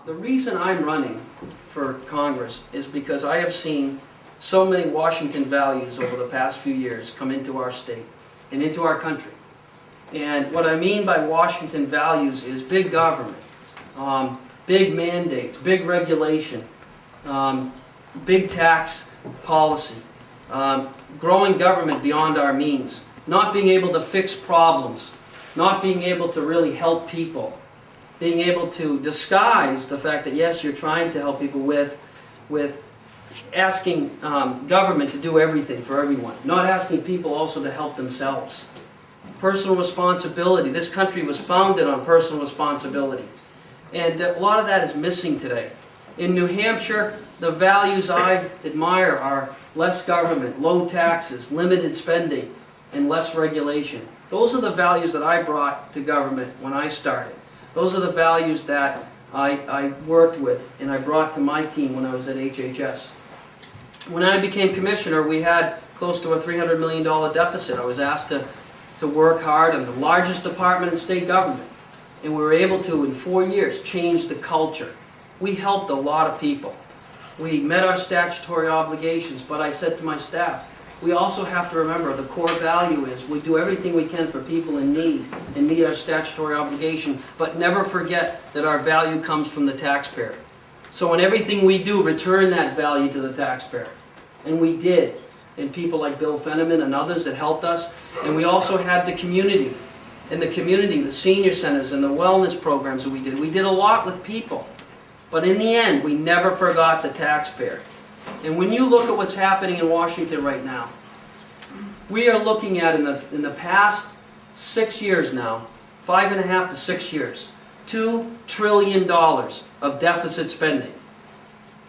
The reason I'm running for Congress is because I have seen so many Washington values over the past few years come into our state and into our country. And what I mean by Washington values is big government, big mandates, big regulation, big tax policy, growing government beyond our means, not being able to fix problems, not being able to really help people, being able to disguise the fact that yes, you're trying to help people with asking government to do everything for everyone, not asking people also to help themselves. Personal responsibility. This country was founded on personal responsibility. And a lot of that is missing today. In New Hampshire, the values I admire are less government, low taxes, limited spending, and less regulation. Those are the values that I brought to government when I started. Those are the values that I worked with and I brought to my team when I was at HHS. When I became commissioner, we had close to a $300 million deficit. I was asked to work hard on the largest department in state government. And we were able to, in 4 years, change the culture. We helped a lot of people. We met our statutory obligations, but I said to my staff, we also have to remember the core value is we do everything we can for people in need and meet our statutory obligation, but never forget that our value comes from the taxpayer. So in everything we do, return that value to the taxpayer. And we did. And people like Bill Fenneman and others that helped us. And we also had the community. In the community, the senior centers and the wellness programs that we did. We did a lot with people. But in the end, we never forgot the taxpayer. And when you look at what's happening in Washington right now, we are looking at, in the past 6 years now, 5.5 to 6 years, $2 trillion of deficit spending.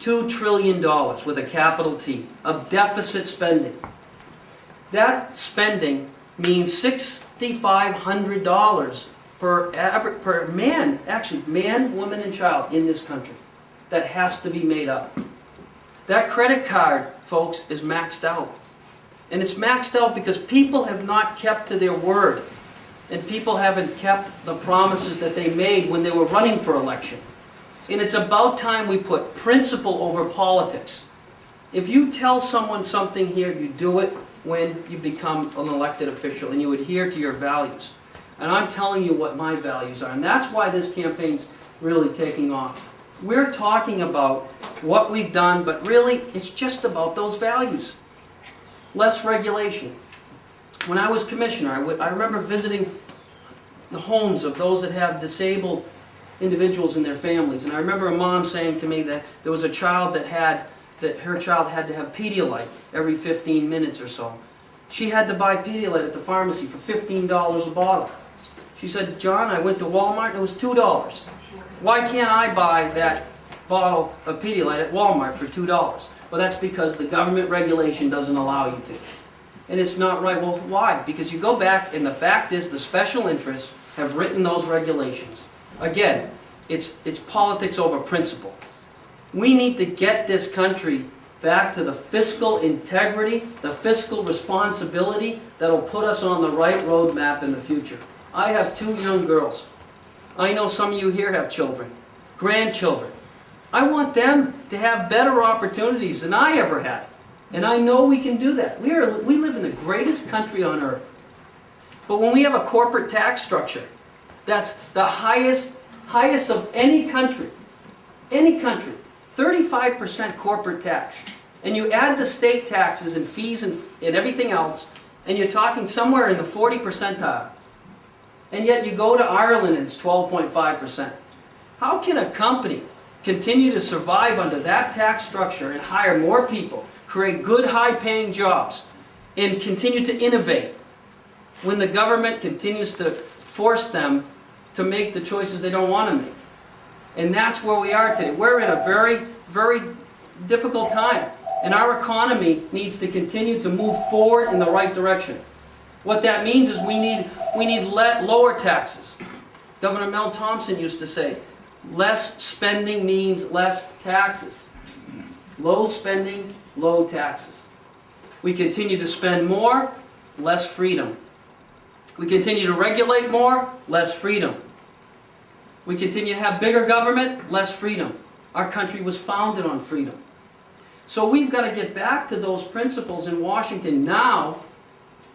$2 trillion with a capital T of deficit spending. That spending means $6,500 per man, actually man, woman, and child in this country. That has to be made up. That credit card, folks, is maxed out. And it's maxed out because people have not kept to their word. And people haven't kept the promises that they made when they were running for election. And it's about time we put principle over politics. If you tell someone something here, you do it when you become an elected official and you adhere to your values. And I'm telling you what my values are. And that's why this campaign's really taking off. We're talking about what we've done, but really it's just about those values. Less regulation. When I was commissioner, I remember visiting the homes of those that have disabled individuals in their families. And I remember a mom saying to me that there was a child that her child had to have Pedialyte every 15 minutes or so. She had to buy Pedialyte at the pharmacy for $15 a bottle. She said, John, I went to Walmart and it was $2. Why can't I buy that bottle of Pedialyte at Walmart for $2? Well, that's because the government regulation doesn't allow you to. And it's not right. Well, why? Because you go back and the fact is the special interests have written those regulations. Again, it's politics over principle. We need to get this country back to the fiscal integrity, the fiscal responsibility that'll put us on the right roadmap in the future. I have 2 young girls. I know some of you here have children, grandchildren. I want them to have better opportunities than I ever had. And I know we can do that. We live in the greatest country on earth. But when we have a corporate tax structure that's the highest of any country, 35% corporate tax, and you add the state taxes and fees and everything else, and you're talking somewhere in the 40 percentile. And yet you go to Ireland and it's 12.5%. How can a company continue to survive under that tax structure and hire more people, create good high-paying jobs, and continue to innovate when the government continues to force them to make the choices they don't want to make? And that's where we are today. We're in a very, very difficult time. And our economy needs to continue to move forward in the right direction. What that means is we need lower taxes. Governor Mel Thompson used to say, less spending means less taxes. Low spending, low taxes. We continue to spend more, less freedom. We continue to regulate more, less freedom. We continue to have bigger government, less freedom. Our country was founded on freedom. So we've got to get back to those principles in Washington now,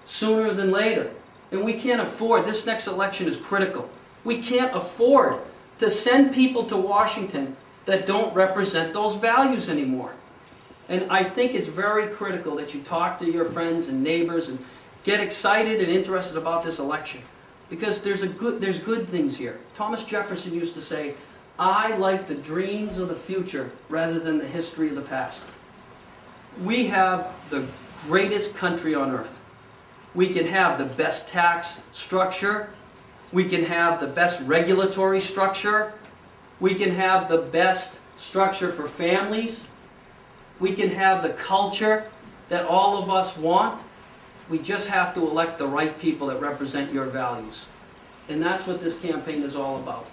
sooner than later. And we can't afford, this next election is critical. We can't afford to send people to Washington that don't represent those values anymore. And I think it's very critical that you talk to your friends and neighbors and get excited and interested about this election. Because there's good things here. Thomas Jefferson used to say, I like the dreams of the future rather than the history of the past. We have the greatest country on earth. We can have the best tax structure. We can have the best regulatory structure. We can have the best structure for families. We can have the culture that all of us want. We just have to elect the right people that represent your values. And that's what this campaign is all about.